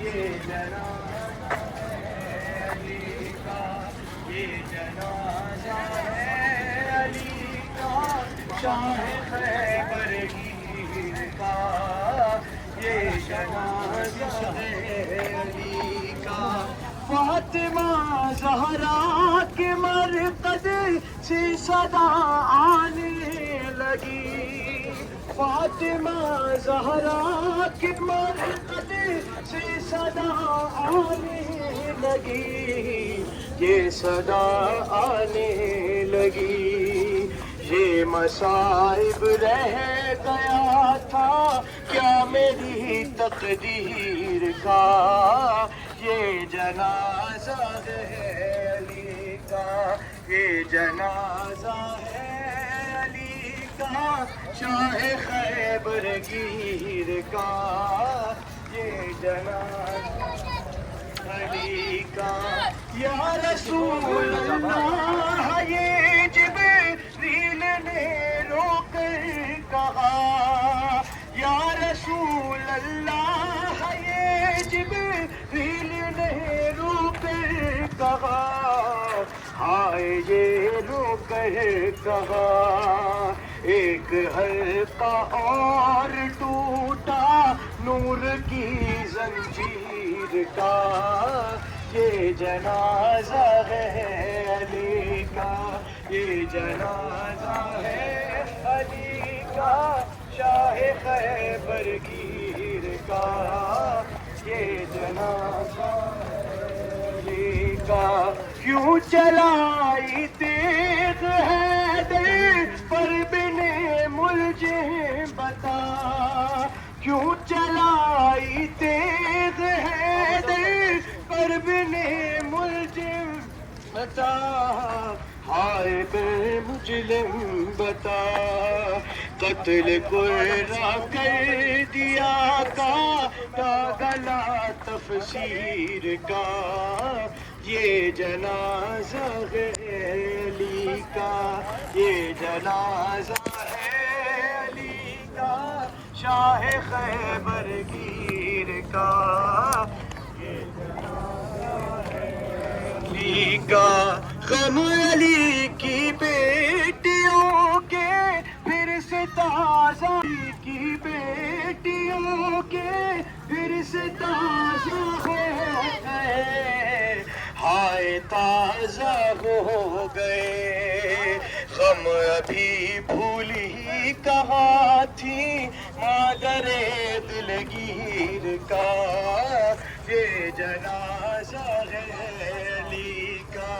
یہ جنازہ ہے علی کا، یہ جنازہ ہے علی کا، شاہ خیبر گیر کا، یہ جنازہ ہے علی کا۔ فاطمہ زہرا کے مرقد سے صدا آنے لگی، فاطمہ زہرا کے مرقد سے صدا آنے لگی، یہ صدا آنے لگی۔ یہ مصائب رہ گیا تھا کیا میری تقدیر کا، یہ جنازہ ہے علی کا، یہ جنازہ ہے علی کا، شاہ خیبر گیر کا، یہ جنازہ علی کا۔ یا رسول اللہ یہ جبریل نے رو کر کہا، یا رسول اللہ یہ جبریل نے رو کر کہا، ہائے یہ رو کر کہا، ایک حلقہ اور ٹوٹا نور کی زنجیر کا، یہ جنازہ ہے علی کا، یہ جنازہ ہے علی کا، شاہ خیبر گیر کا، یہ جنازہ ہے علی کا۔ کیوں چلائی تیغ حیدر پر بن ملجم بتا، کیوں چلائی تیغ حیدر پر بن ملجم بتا، ہائے بے مجرم بتا، قتل کرا کر دیا کا گلا تفسیر کا، یہ جنازہ ہے علی کا، یہ جنازہ ہے علی کا، شاہ خیبر گیر کا، یہ جنازہ ہے علی کا۔ غم علی کی بیٹیوں کے پھر سے تازہ، کی بیٹیوں کے پھر سے تازہ ہو گئے، ہائے تازہ ہو گئے، غم ابھی بھولی کہاں تھی مادر دلگیر کا، یہ جنازہ ہے علی کا،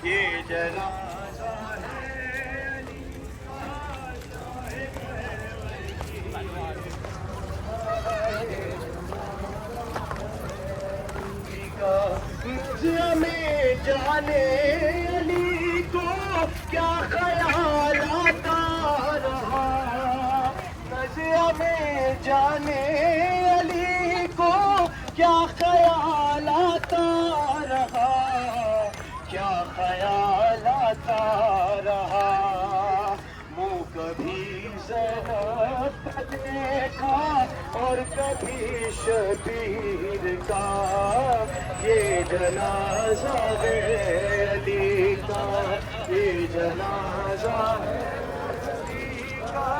یہ جنازہ ہے علی کا، شاہ خیبر گیر کا۔ میں جانے علی کو کیا خیال آتا رہا، نظر میں جانے علی کو کیا خیال آتا رہا، کیا خیال آتا رہا، منہ کبھی زینب کا دیکھا اور کبھی شبیر کا، یہ جنازہ ہے علی کا، یہ جنازہ ہے علی کا،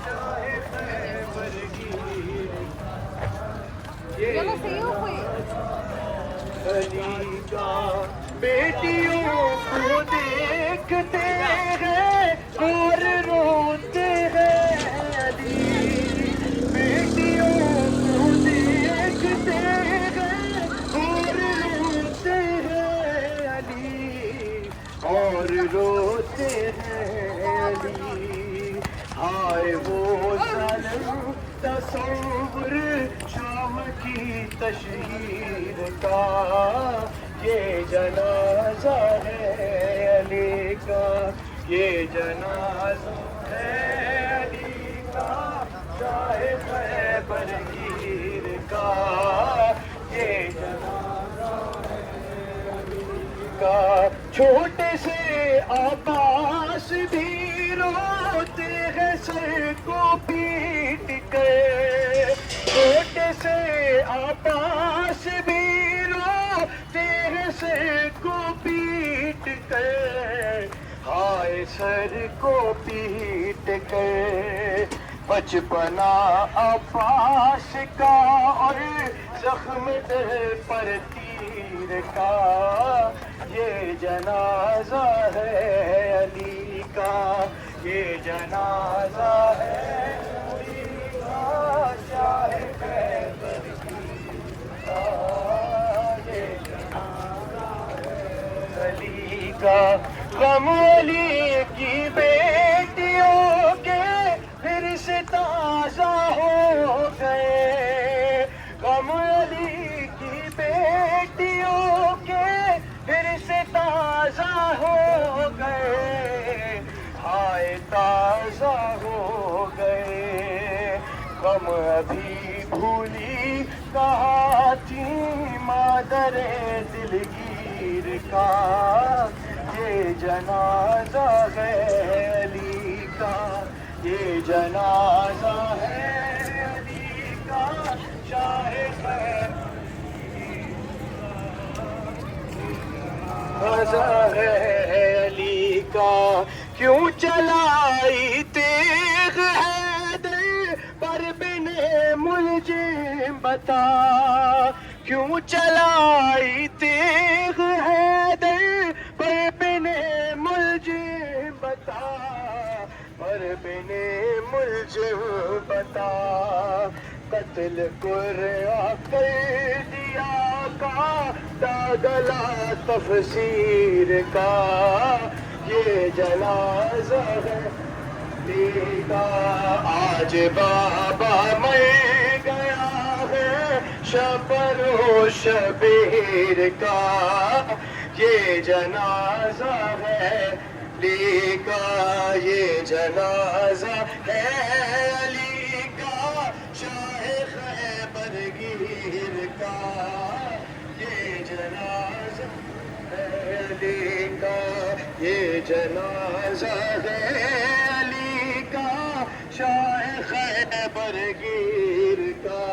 شاہ خیبر گیر کا، یہ علی کا۔ بیٹیوں کو دیکھتے ہیں اور روتے ہیں علی، بیٹیوں کو دیکھتے ہیں اور روتے ہیں علی، اور روتے ہیں علی، ہائے وہ ظالم تصور شام کی تشہیر کا، یہ جنازہ ہے علی کا، یہ جنازہ ہے علی کا، شاہ خیبر گیر کا، یہ جنازہ ہے علی کا۔ چھوٹے سے عباس بھی روتے ہیں سر کو پیٹ کے، چھوٹے سے عباس عباس بھی روتے ہیں سر کو پیٹ کر، ہائے سر کو پیٹ کر، بچپنا عباس کا اور زخم دل پر تیر کا، یہ جنازہ ہے علی کا، یہ جنازہ ہے علی کا، شاہ خیبر کا، یہ جنازہ ہے علی کا، غم علی کی بیٹیوں کے پھر سے تازہ ہو گئے، غم علی کی بیٹیوں کے پھر سے تازہ ہو گئے، ہائے تازہ ہو گئے، غم ابھی بھولی کہاں تھی مادر دلگیر کا، یہ جنازہ ہے علی کا، یہ جنازہ ہے علی کا، شاہ خیبر جنازہ ہے علی کا، کیوں چلائی تیغ حیدر پر بن ملجم بتا، کیوں چلائی تیغ حیدر پر بن ملجم بتا، پر بن ملجم بتا، قتل قرآن کر دیا کا گلا تفسیر کا، یہ جنازہ ہے علی کا، آج بابا مر گیا ہے شبر و شبیر کا، یہ جنازہ ہے علی کا، یہ جنازہ ہے علی کا، شاہ خیبر گیر کا، یہ جنازہ ہے علی کا، یہ جنازہ ہے علی کا، شاہ خیبر گیر کا،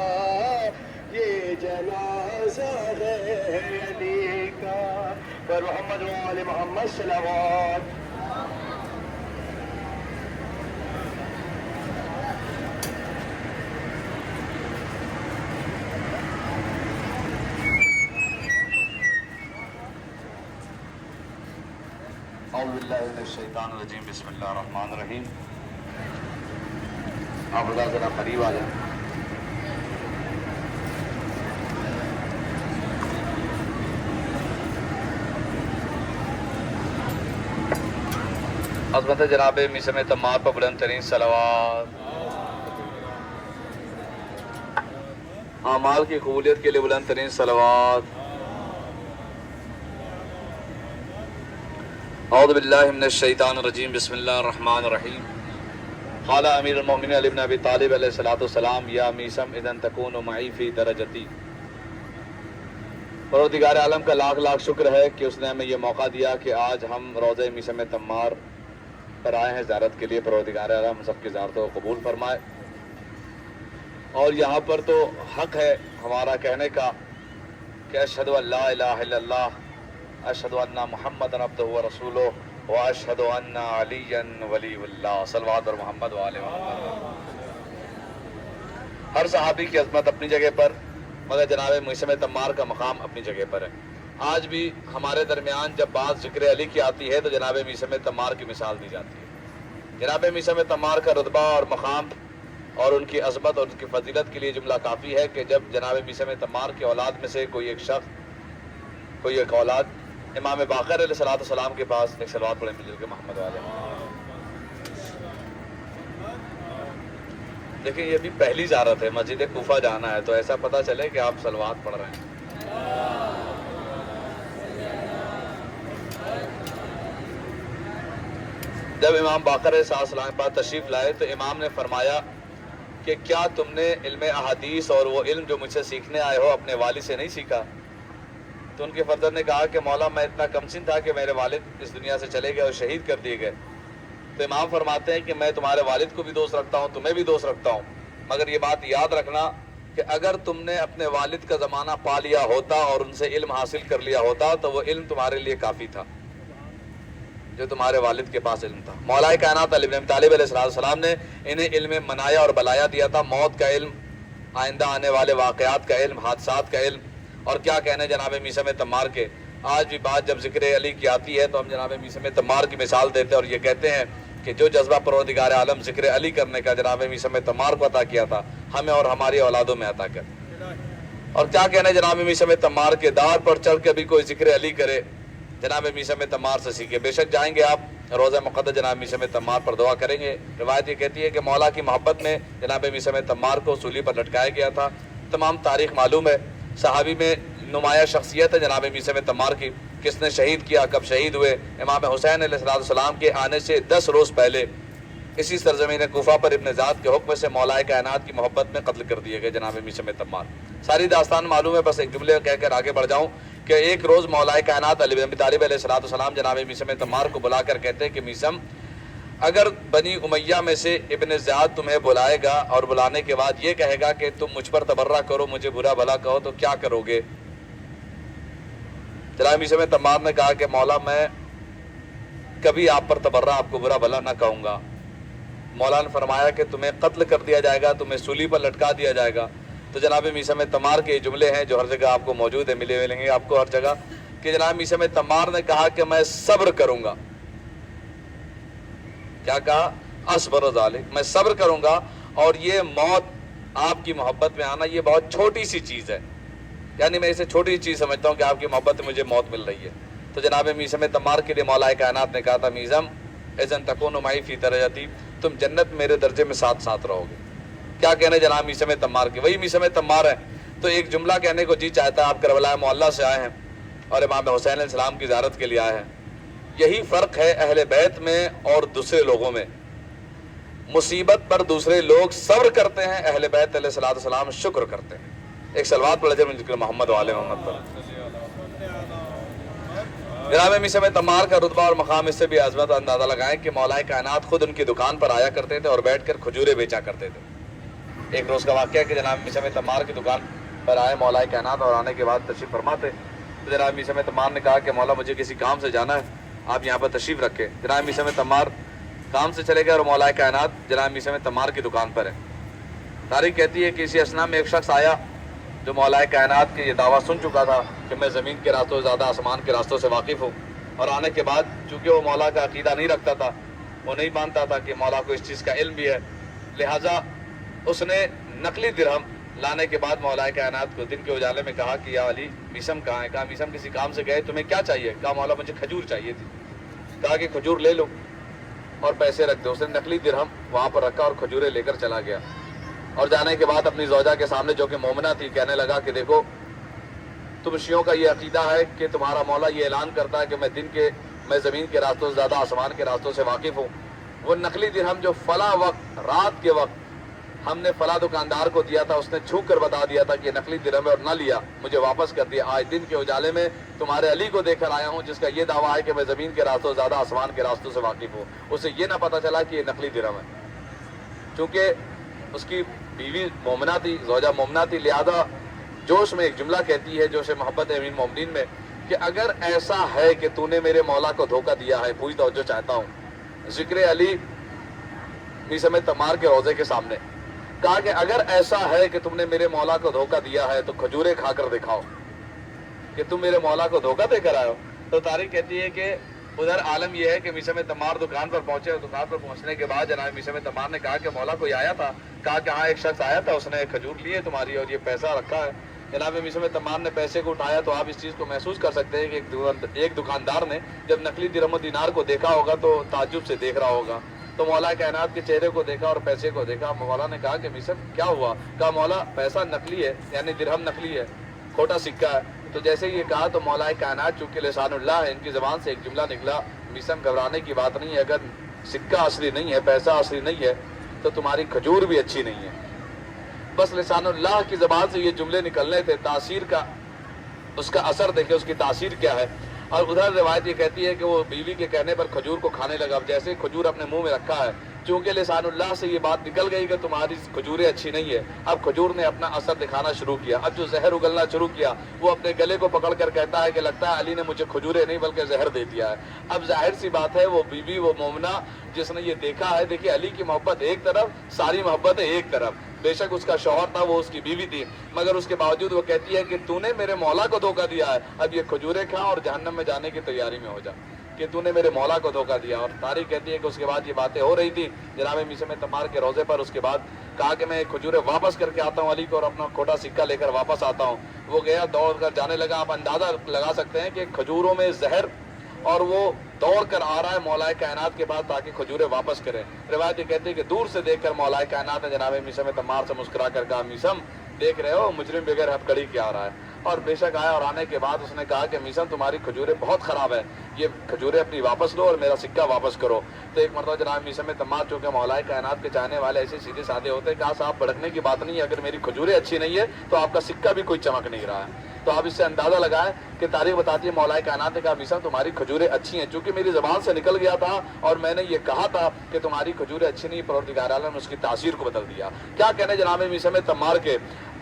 یہ جنازہ ہے علی کا، پر محمد و آل محمد صلوات۔ اعوذ باللہ من الشیطان الرجیم، بسم اللہ الرحمن الرحیم۔ آپ ذرا قریب آ جائیں۔ عظمت جناب میثم تمار پر بلند ترین صلوات، اعمال کی قبولیت کے لیے بلند ترین صلوات۔ اعوذ باللہ من الشیطان الرجیم، بسم اللہ الرحمن الرحیم۔ قال امیر المومنین علی بن ابی طالب علیہ الصلوۃ والسلام، یا میثم اذن تکون معی فی درجتی۔ پروردگار عالم کا لاکھ لاکھ شکر ہے کہ اس نے ہمیں یہ موقع دیا کہ آج ہم روضہ میثم تمار پر آئے ہیں زیارت کے لیے۔ پروردگار عالم سب کی زیارتوں کو قبول فرمائے۔ اور یہاں پر تو حق ہے ہمارا کہنے کا کہ اشہد ان لا الہ الا اللہ، اشہد ان محمد عبدہ و رسولہ، و اشہد ان علی ولی اللہ۔ صلوات پر محمد و آل محمد۔ ہر صحابی کی عظمت اپنی جگہ پر، مگر جناب میثم تمار کا مقام اپنی جگہ پر ہے۔ آج بھی ہمارے درمیان جب بات ذکر علی کی آتی ہے تو جناب میثم تمار کی مثال دی جاتی ہے۔ جناب میثم تمار کا رتبہ اور مقام اور ان کی عظمت اور ان کی فضیلت کے لیے جملہ کافی ہے کہ جب جناب میثم تمار کے اولاد میں سے کوئی ایک شخص، کوئی ایک اولاد امام باقر علیہ السلام کے پاس ایک صلوات پڑھیں مل کے محمد والے۔ دیکھیں یہ بھی پہلی زیارت ہے، مسجد کوفہ جانا ہے تو ایسا پتہ چلے کہ آپ صلوات پڑھ رہے ہیں۔ جب امام باقر علیہ السلام کے پاس تشریف لائے تو امام نے فرمایا کہ کیا تم نے علم احادیث اور وہ علم جو مجھ سے سیکھنے آئے ہو اپنے والد سے نہیں سیکھا؟ تو ان کے فرزند نے کہا کہ مولا میں اتنا کمسن تھا کہ میرے والد اس دنیا سے چلے گئے اور شہید کر دیے گئے۔ تو امام فرماتے ہیں کہ میں تمہارے والد کو بھی دوست رکھتا ہوں، تمہیں بھی دوست رکھتا ہوں، مگر یہ بات یاد رکھنا کہ اگر تم نے اپنے والد کا زمانہ پا لیا ہوتا اور ان سے علم حاصل کر لیا ہوتا تو وہ علم تمہارے لیے کافی تھا جو تمہارے والد کے پاس علم تھا۔ مولا کائنات علی بن ابی طالب علیہ السلام نے انہیں علم منایا اور بلایا دیا تھا، موت کا علم، آئندہ آنے والے واقعات کا علم، حادثات کا علم، اور کیا کہنے جناب میثم تمار کے۔ آج بھی بات جب ذکر علی کی آتی ہے تو ہم جناب میثم تمار کی مثال دیتے ہیں اور یہ کہتے ہیں کہ جو جذبہ پروردگار عالم ذکر علی کرنے کا جناب میثم تمار کو عطا کیا تھا، ہمیں اور ہماری اولادوں میں عطا کر۔ اور کیا کہنے جناب میثم تمار کے دار پر چڑھ کے بھی کوئی ذکر علی کرے، جناب میثم تمار سے سیکھے۔ بے شک جائیں گے آپ روزہ مقدس جناب میثم تمار پر دعا کریں گے۔ روایت یہ کہتی ہے کہ مولا کی محبت میں جناب میثم تمار کو سولی پر لٹکایا گیا تھا۔ تمام تاریخ معلوم ہے، صحابی میں نمایاں شخصیت ہے جناب میثم تمار کی، کس نے شہید کیا، کب شہید ہوئے۔ امام حسین علیہ السلام کے آنے سے 10 روز پہلے اسی سرزمین کوفہ پر ابن زیاد کے حکم سے مولا کائنات کی محبت میں قتل کر دیے گئے جناب میثم تمار۔ ساری داستان معلوم ہے، بس ایک جملے کہہ کر آگے بڑھ جاؤں کہ ایک روز مولا کائنات علی بن ابی طالب علیہ السلام جناب میثم تمار کو بلا کر کہتے ہیں کہ میثم، اگر بنی امیہ میں سے ابن زیاد تمہیں بلائے گا اور بلانے کے بعد یہ کہے گا کہ تم مجھ پر تبرہ کرو، مجھے برا بھلا کہو، تو کیا کرو گے؟ جناب میثم تمار نے کہا کہ مولا میں کبھی آپ پر تبرہ، آپ کو برا بھلا نہ کہوں گا۔ مولا نے فرمایا کہ تمہیں قتل کر دیا جائے گا، تمہیں سولی پر لٹکا دیا جائے گا۔ تو جناب میثم تمار کے یہ جملے ہیں جو ہر جگہ آپ کو موجود ہیں، ملیں گے آپ کو ہر جگہ، کہ جناب میثم تمار نے کہا کہ میں صبر کروں گا۔ کیا کہا؟ اصبر ذالک، میں صبر کروں گا، اور یہ موت آپ کی محبت میں آنا یہ بہت چھوٹی سی چیز ہے، یعنی میں اسے چھوٹی سی چیز سمجھتا ہوں کہ آپ کی محبت میں مجھے موت مل رہی ہے۔ تو جناب میثم تمار کے لیے مولا کائنات نے کہا تھا، میثم اذن تکون معی فی درجتی، تم جنت میرے درجے میں ساتھ ساتھ رہو گے۔ کیا کہنے جناب میثم تمار کے، وہی میثم تمار ہے۔ تو ایک جملہ کہنے کو جی چاہتا ہے، آپ کربلا معلیٰ سے آئے ہیں اور امام حسین علیہ السلام کی زیارت کے لیے آئے ہیں۔ یہی فرق ہے اہل بیت میں اور دوسرے لوگوں میں، مصیبت پر دوسرے لوگ صبر کرتے ہیں، اہل بیت علیہ السلام شکر کرتے ہیں۔ ایک صلوات پڑھ لیجیے ذکر محمد وآل محمد پر۔ جناب میثم تمار کا رتبہ اور مقام اس سے بھی عظمت اندازہ لگائیں کہ مولا کائنات خود ان کی دکان پر آیا کرتے تھے اور بیٹھ کر کھجورے بیچا کرتے تھے۔ ایک روز کا واقعہ ہے کہ جناب میثم تمار کی دکان پر آئے مولا کائنات اور آنے کے بعد تشریف فرما تھے۔ تو جناب میثم تمار نے کہا کہ مولا مجھے کسی کام سے جانا ہے، آپ یہاں پر تشریف رکھے۔ جناب میثم تمار کام سے چلے گئے اور مولا کائنات جناب میثم تمار کی دکان پر ہے۔ تاریخ کہتی ہے کہ اسی اثنا میں ایک شخص آیا جو مولا کائنات کے یہ دعویٰ سن چکا تھا کہ میں زمین کے راستوں سے زیادہ آسمان کے راستوں سے واقف ہوں، اور آنے کے بعد چونکہ وہ مولا کا عقیدہ نہیں رکھتا تھا، وہ نہیں مانتا تھا کہ مولا کو اس چیز کا علم بھی ہے، لہٰذا اس نے نقلی درہم لانے کے بعد مولا کائنات کو دن کے اجالے میں کہا کہ یا علی میثم کہاں ہے؟ کہا میثم کسی کام سے گئے، تمہیں کیا چاہیے؟ کہا مولا مجھے کھجور چاہیے تھی۔ کہا کہ کھجور لے لو اور پیسے رکھ دو۔ اس نے نقلی درہم وہاں پر رکھا اور کھجوریں لے کر چلا گیا، اور جانے کے بعد اپنی زوجہ کے سامنے جو کہ مومنہ تھی کہنے لگا کہ دیکھو تم شیعوں کا یہ عقیدہ ہے کہ تمہارا مولا یہ اعلان کرتا ہے کہ میں زمین کے راستوں سے زیادہ آسمان کے راستوں سے واقف ہوں، وہ نقلی درہم جو فلاں وقت رات کے وقت ہم نے فلاں دکاندار کو دیا تھا، اس نے چھو کر بتا دیا تھا کہ یہ نقلی درہم ہے اور نہ لیا، مجھے واپس کر دیا۔ آج دن کے اجالے میں تمہارے علی کو دیکھ کر آیا ہوں جس کا یہ دعویٰ ہے کہ میں زمین کے راستوں سے زیادہ آسمان کے راستوں سے واقف ہوں، اسے یہ نہ پتہ چلا کہ یہ نقلی درہم ہے۔ چونکہ اس کی بیوی مومنہ تھی، زوجہ مومنہ تھی، لہذا جوش میں ایک جملہ کہتی ہے جوش محبت امین مومنین میں کہ اگر ایسا ہے کہ تو نے میرے مولا کو دھوکہ دیا ہے، پوری توجہ چاہتا ہوں، ذکر علی میثم تمار کے روضے کے سامنے کہا کہ اگر ایسا ہے کہ تم نے میرے مولا کو دھوکہ دیا ہے تو کھجورے کھا کر دکھاؤ کہ تم میرے مولا کو دھوکہ دے کر آئے ہو۔ تو تاریخ کہتی ہے کہ ادھر عالم یہ ہے کہ میثم تمار دکان پر پہنچے، اور دکان پر پہنچنے کے بعد جناب میثم تمار نے کہا کہ مولا کوئی آیا تھا؟ کہا کہ ہاں ایک شخص آیا تھا، اس نے کھجور لی ہے تمہاری اور یہ پیسہ رکھا ہے۔ جناب میثم تمار نے پیسے کو اٹھایا تو آپ اس چیز کو محسوس کر سکتے ہیں کہ ایک دکاندار نے جب نقلی درہم و دینار کو دیکھا ہوگا تو تعجب سے دیکھ رہا ہوگا۔ تو مولا کائنات کے چہرے کو دیکھا اور پیسے کو دیکھا۔ مولا نے کہا کہ میثم کیا ہوا؟ کہا مولا پیسہ نقلی ہے، یعنی درہم نقلی ہے، کھوٹا سکہ ہے۔ تو جیسے یہ کہا تو مولا کائنات چونکہ لسان اللہ ہے، ان کی زبان سے ایک جملہ نکلا، میثم گھبرانے کی بات نہیں ہے، اگر سکہ اصلی نہیں ہے، پیسہ اصلی نہیں ہے تو تمہاری کھجور بھی اچھی نہیں ہے۔ بس لسان اللہ کی زبان سے یہ جملے نکلنے تھے، تاثیر کا اس کا اثر دیکھے، اس کی تاثیر کیا ہے۔ اور ادھر روایت یہ کہتی ہے کہ وہ بیوی کے کہنے پر کھجور کو کھانے لگا۔ اب جیسے کھجور اپنے منہ میں رکھا ہے چونکہ لسانullah سے یہ بات نکل گئی کہ تمہاری کھجوریں اچھی نہیں ہے، اب کھجور نے اپنا اثر دکھانا شروع کیا، اب جو زہر اگلنا شروع کیا وہ اپنے گلے کو پکڑ کر کہتا ہے کہ لگتا ہے علی نے مجھے کھجوریں نہیں بلکہ زہر دے دیا ہے۔ اب ظاہر سی بات ہے وہ بیوی، وہ مومنہ جس نے یہ دیکھا ہے، دیکھیے علی کی محبت ایک طرف، ساری محبت ایک طرف، بے شک اس کا شوہر تھا، وہ اس کی بیوی تھی، مگر اس کے باوجود وہ کہتی ہے کہ تو نے میرے مولا کو دھوکہ دیا ہے، اب یہ کھجوریں کھا اور جہنم میں جانے کی تیاری میں ہو جا کہ تو نے میرے مولا کو دھوکہ دیا۔ اور تاریخ کہتی ہے کہ اس کے بعد یہ باتیں ہو رہی تھی جناب میثم تمار کے روضے پر، اس کے بعد کہا کہ میں کھجوریں واپس کر کے آتا ہوں علی کو اور اپنا کھوٹا سکہ لے کر واپس آتا ہوں۔ وہ گیا، دوڑ کر جانے لگا۔ آپ اندازہ لگا سکتے ہیں کہ کھجوروں میں زہر، اور وہ دوڑ کر آ رہا ہے مولا کائنات کے پاس تاکہ کھجوریں واپس کرے۔ روایت یہ کہتی ہے کہ دور سے دیکھ کر مولا کائنات نے جناب میثم تمار سے مسکرا کر کہا، میثم دیکھ رہے ہو مجرم بغیر ہتھکڑی کے آ رہا ہے۔ اور بے شک آیا، اور آنے کے بعد اس نے کہا کہ میثم تمہاری کھجوریں بہت خراب ہے، یہ کھجوریں اپنی واپس لو اور میرا سکہ واپس کرو۔ تو ایک مرتبہ جناب میثم تمار چونکہ مولا کائنات کے چاہنے والے ایسے سیدھے سادے ہوتے ہیں، کہا صاحب بھڑکنے کی بات نہیں ہے، اگر میری کھجوریں اچھی نہیں ہے تو آپ کا سکہ بھی کوئی چمک نہیں رہا ہے۔ تو آپ اس سے اندازہ لگائیں کہ تاریخ بتاتی ہے مولا کائنات نے کہا میثم تمہاری کھجوریں اچھی ہیں، چونکہ میری زبان سے نکل گیا تھا اور میں نے یہ کہا تھا کہ تمہاری کھجوریں اچھی نہیں، پروردگار عالم نے اس کی تاثیر کو بدل دیا۔ کیا کہنے جناب میثم تمار کے،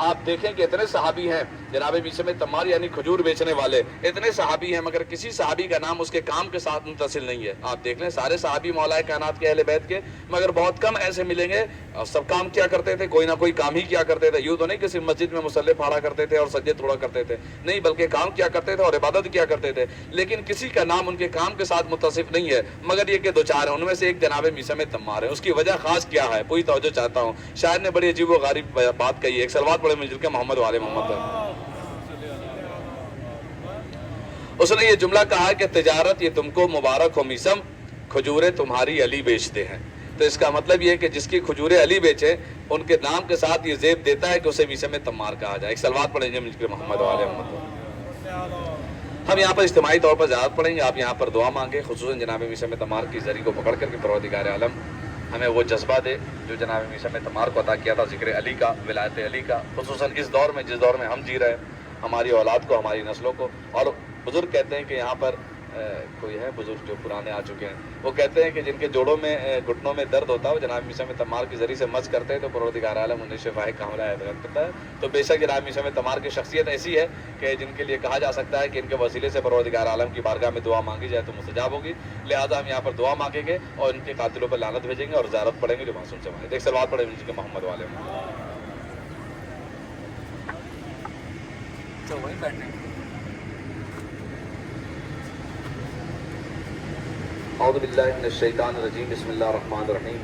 آپ دیکھیں کہ اتنے صحابی ہیں جناب میثم تمار یعنی کھجور بیچنے والے، اتنے صحابی ہیں مگر کسی صحابی کا نام اس کے کام کے ساتھ متصل نہیں ہے۔ آپ دیکھ لیں سارے صحابی مولا کائنات کے اہل بیت کے، مگر بہت کم ایسے ملیں گے اور سب کام کیا کرتے تھے، کوئی نہ کوئی کام ہی کیا کرتے تھے۔ یوں تو نہیں کہ صرف مسجد میں مصلی پھاڑا کرتے تھے اور سجدے توڑا کرتے تھے، نہیں، بلکہ کام کیا کرتے تھے اور عبادت کیا کرتے تھے، لیکن کسی کا نام ان کے کام کے ساتھ متصف نہیں ہے مگر یہ کہ دو چار ہیں، ان میں سے ایک جناب میثم تمار ہے۔ اس کی وجہ خاص کیا ہے، پوری توجہ چاہتا ہوں۔ شاعر نے بڑی عجیب و غریب بات کہی ہے، ایک صلوات پڑھے مل کے محمد والے محمد پر۔ اس نے یہ جملہ کہا کہ تجارت یہ تم کو مبارک ہو میثم، کھجوریں تمہاری علی بیچتے ہیں۔ تو اس کا مطلب یہ ہے کہ جس کی کھجوریں علی بیچے ان کے نام کے ساتھ یہ زیب دیتا ہے کہ اسے میثم تمار کہا جائے۔ ایک صلوات پڑھیں گے مل کے محمد والے محمد پر۔ ہم یہاں پر اجتماعی طور پر زیارت پڑھیں گے، آپ یہاں پر دعا مانگیں، خصوصاً جناب میثم تمار کی زری کو پکڑ کر کے پروردگار عالم ہمیں وہ جذبہ دے جو جناب میثم تمار کو عطا کیا تھا، ذکر علی کا، ولایت علی کا، خصوصاً اس دور میں جس دور میں ہم جی رہے ہیں، ہماری اولاد کو، ہماری نسلوں کو۔ اور بزرگ کہتے ہیں کہ یہاں پر کوئی ہے بزرگ جو پرانے آ چکے ہیں، وہ کہتے ہیں کہ جن کے جوڑوں میں گھٹنوں میں درد ہوتا ہے وہ جناب میثم تمار کے ذریعے سے مس کرتے ہیں تو پروردگار عالم انہیں شفائے کاملہ عطا کرتا ہے۔ تو بے شک جناب میثم تمار کی شخصیت ایسی ہے کہ جن کے لیے کہا جا سکتا ہے کہ ان کے وسیلے سے پروردگار عالم کی بارگاہ میں دعا مانگی جائے تو مستجاب ہوگی، لہٰذا ہم یہاں پر دعا مانگیں گے اور ان کے قاتلوں پر لعنت بھیجیں گے اور زیارت پڑھیں گے جو معصوم سے مانگے۔ ایک صلوات پڑھیں گے محمد والے تو وہیں بیٹھنے۔ اعوذ باللہ من الشیطان الرجیم، بسم اللہ الرحمن الرحیم۔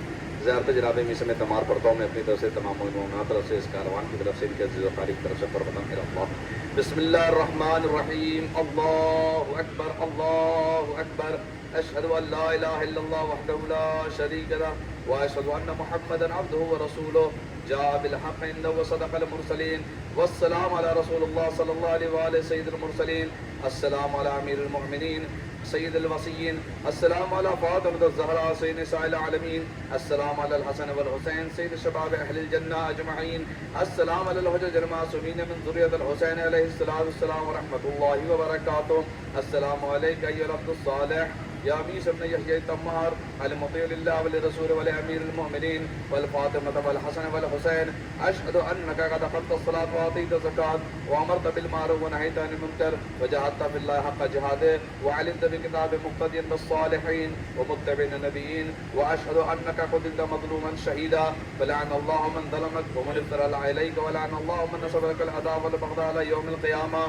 زیارت جناب میثم تمار پڑھتا ہوں میں اپنی طرف سے، تمام مومنات طرف سے، اس کاروان کی طرف سے، ان کے عزیز و قریب کی طرف سے، فرماتا میرا اللہ۔ بسم اللہ الرحمن الرحیم، اللہ اکبر اللہ اکبر، اشہد ان لا الہ الا اللہ وحدہ لا شریک لہ واشہد ان محمدا عبدہ ورسولہ جاء بالحق وصدق المرسلین والسلام علی رسول اللہ صلی اللہ علیہ وآلہ سید المرسلین، السلام علی امیر المؤمنین سید الوصیین، السلام علی فاطمۃ الزہراء سید نساء العالمین، السلام علی الحسن والحسین سید شباب اہل الجنہ اجمعین، السلام علی الحجج المعصومین من ذریۃ الحسین علیہ السلام ورحمۃ اللہ وبرکاتہ، السلام علیک ایھا العبد الصالح یا میثم بن یحییٰ تمار المطیع للہ ولرسولہ ولامیر المؤمنین والفاطمۃ والحسن والحسین، اشہد انک قد اقمت الصلاۃ وآتیت الزکاۃ وامرت بالمعروف ونہیت عن المنکر وجاہدت فی اللہ حق جہادہ وعلمت بکتاب مقتدیا بالصالحین ومتبع النبیین، واشہد انک قتلت مظلوما شہیدا فلعن اللہ من ظلمک ومن افترى علیک ولعن اللہ من نصب لك العداوۃ والبغضاء إلی یوم القیامہ،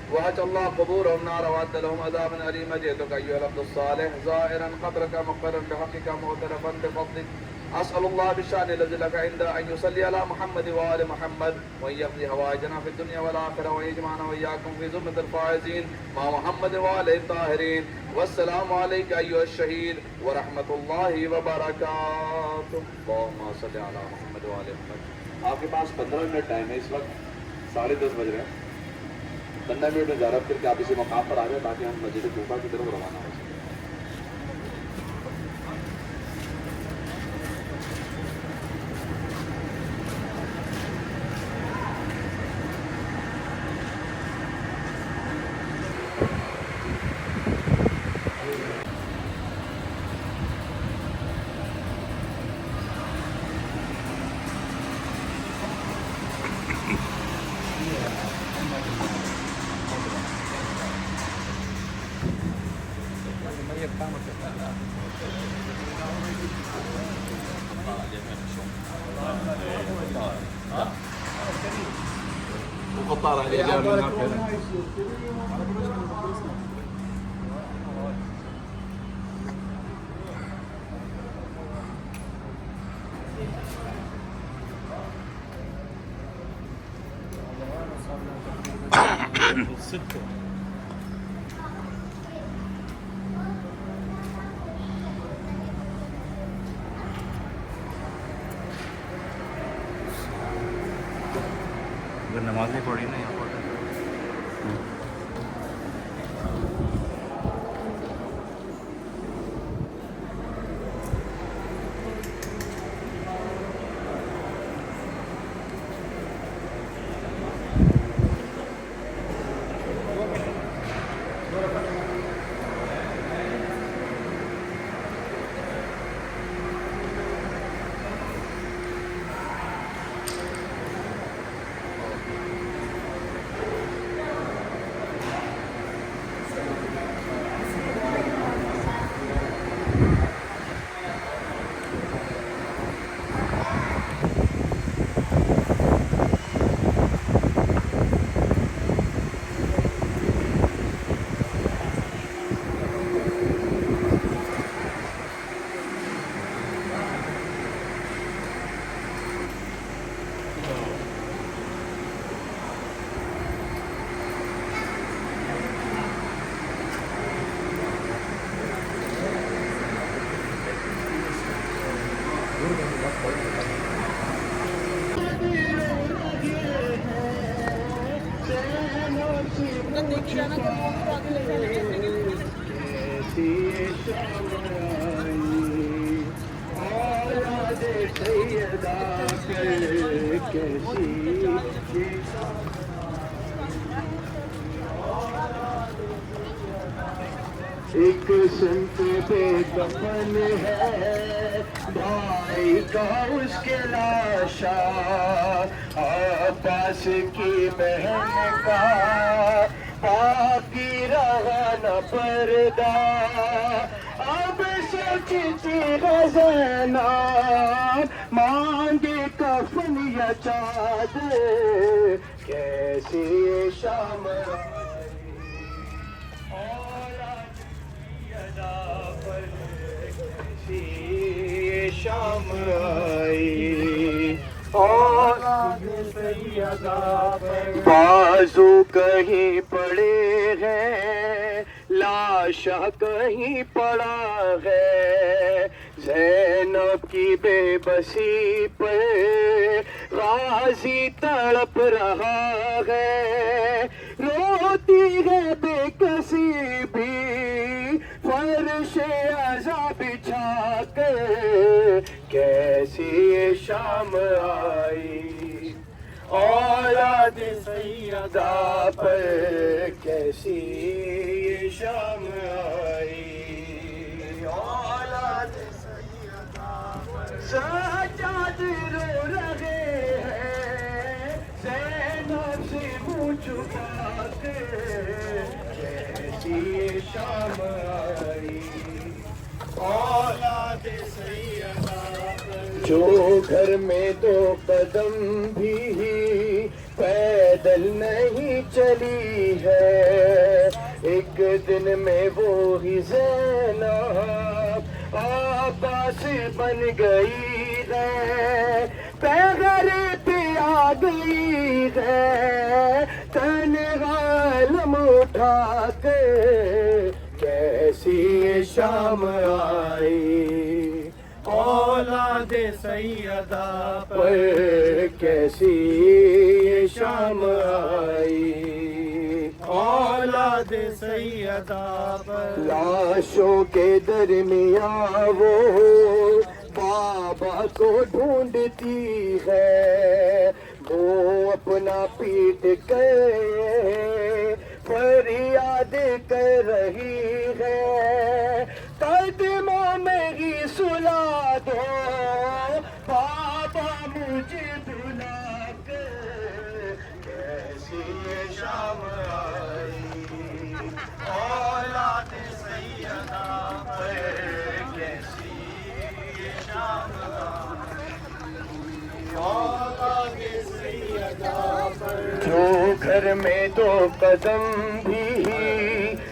وأجعل الله قبورهم نارا وأعد لهم عذابا أليما، جئتك أيها العبد الصالح زائرا قبرك مقبرا بحقك معترفا بفضلك، أسأل الله بالشأن الذي لك عند أن يصلي على محمد وآل محمد وأن يقضي حوائجنا في الدنيا والآخرة وأن يجمعنا وإياكم في زمرة الفائزين مع محمد وآله الطاهرين، والسلام عليك أيها الشهيد ورحمة الله وبركاته، اللهم صل على محمد وآل محمد۔ آپ کے پاس 15 منٹ ٹائم ہے، اس وقت 10:30 بج رہے ہیں، 15 منٹ میں زیارت کر کے آپ اسی مقام پر آ جائیں تاکہ ہم مسجد کوفہ کی طرف روانہ ہو سکیں۔ وقطار عليه جاي من هناك. اگر نماز نہیں پڑھی نا یہاں پر ایک سنت بے کفن ہے بھائی کا اس کے لاشا، عباس کی بہن کا باقی رہا نہ پردہ، اب سوچتی ہے زینب مانگے کفن یا چادر، کیسی شام شام آئی، اور بازو کہیں پڑے ہیں لاشا کہیں پڑا ہے، زینب کی بے بسی پر غازی تڑپ رہا ہے، روتی ہے بے کسی بھی فرش عزا بچھا کر، کیسی شام آئی اولاد سیدہ پر، کیسی شام آئی اولاد سیدہ پر، سجاد رو رہے ہیں زینب سے منہ چھپا کر، کیسی شام آئی اولاد سیدہ پر، جو گھر میں دو قدم بھی پیدل نہیں چلی ہے، ایک دن میں وہی زینب عباس بن گئی ہے، پیغر پہ آ گئی ہے تن عالم اٹھا کے، کیسی شام آئی اولاد سیدہ پر، کیسی شام آئی اولاد سیدہ پر، لاشوں کے درمیان وہ بابا کو ڈھونڈتی ہے، وہ اپنا پیٹ کے فریاد کر رہی ہے، قدموں میں ہی سلا دو بابا مجھے بلا کر، کیسی شام آئی اولاد سیدہ دو قدم بھی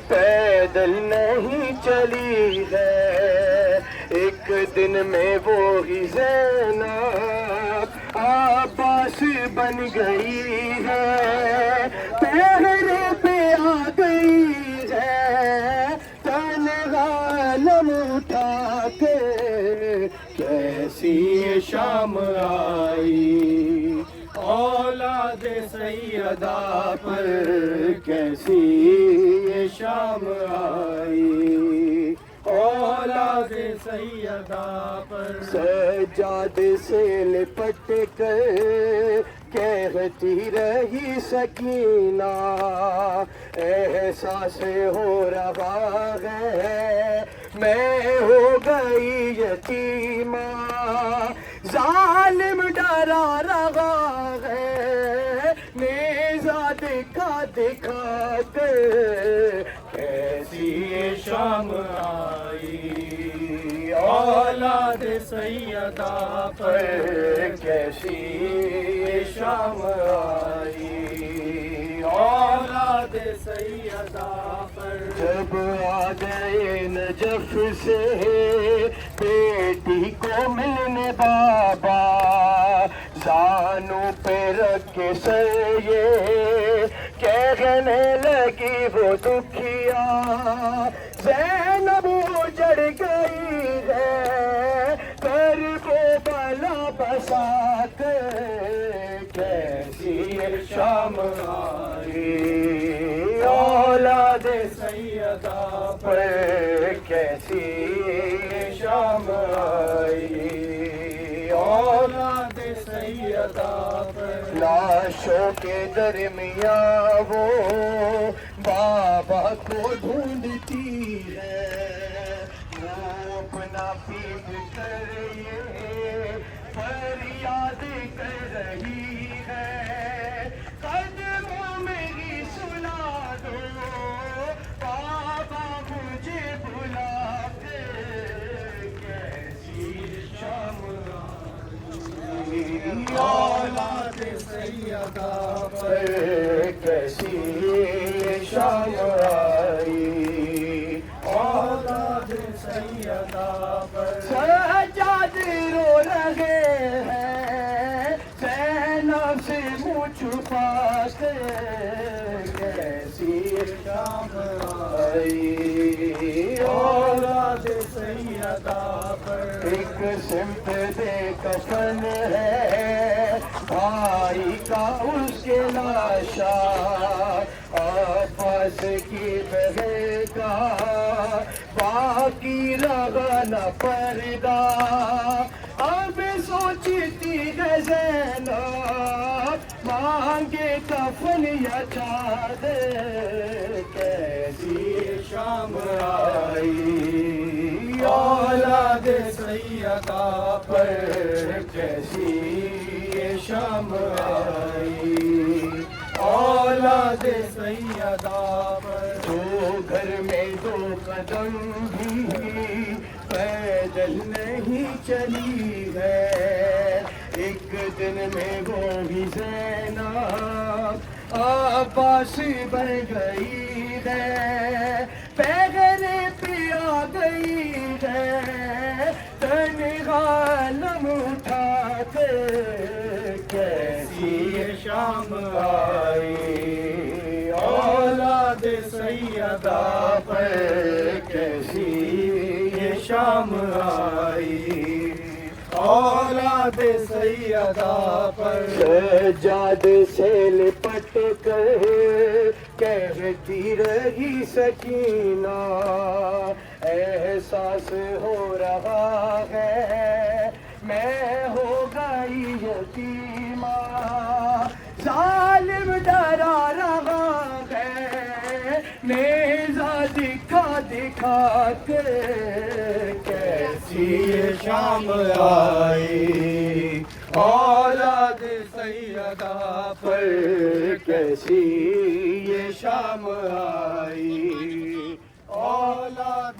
پیدل نہیں چلی ہے، ایک دن میں وہی زینب عباس بن گئی ہے، پہرے پہ آ گئی ہے تنہا لم اٹھا کے، کیسی یہ شام آئی اولاد سیدہ پر، کیسی یہ شام آئی اولاد سیدہ پر، سجاد سے لپٹ کر کہتی رہی سکینہ، احساس ہو رہا ہے میں ہو گئی یتیمہ، ظالم ڈرا رہا ہے نیزہ دکھا دکھا کے، کیسی یہ شام آئی اولاد سیدہ پر، کیسی یہ شام آئی اولاد سیدہ پر، جب آ گئے نجف سے بیٹی کو ملنے بابا، زانوں پہ رکھ کے سر یہ کہنے لگی وہ دکھیا، زینب اجڑ گئی ہے کر کو بلا بسا کے، کیسی یہ شام آئی اولاد سیدہ پر، کیسی یہ شام آئی اولاد سیدہ پر، لاشوں کے درمیان وہ بابا کو ڈھونڈتی ہے، وہ اپنا پیٹ کر یہ فریاد کر رہی ہے، قدموں میں ہی سلا دو بابا مجھے بلا کے، کیسی شام آئی اولاد سیدہ پر، کیسی شام آئی اولاد سیدہ پر، سجاد رو رہے ہیں زینب سے منہ چھپا کے، کیسی شام آئی اولاد سیدہ پر، ایک سمت دے کفن ہے بھائی کا اس کے لاشا، آپس کی بہن کا باقی رہا نہ پردہ، اب سوچتی ہے زینب مانگے کفن یا چادر، کیسی شام آئی اولاد سیدہ پر، کیسی یہ شام آئی اولاد سیدہ پر، تو گھر میں دو قدم بھی پیدل نہیں چلی ہے، ایک دن میں وہ بھی زینب عباس بن گئی ہے، پیغرے پہ آ گئی ہے تنہا لم اٹھا کے، کیسی یہ شام آئی اولاد سیدہ پر، کیسی یہ شام آئی اولاد سیدہ پر، سجاد سے لپٹ کر کہتی رہی سکینہ، احساس ہو رہا ہے میں ہو گئی یتیمہ، ظالم ڈرا رہا ہے نیزہ دکھا دکھا کے، کیسی یہ شام آئی اولاد سیدہ پر، کیسی یہ شام آئی اولاد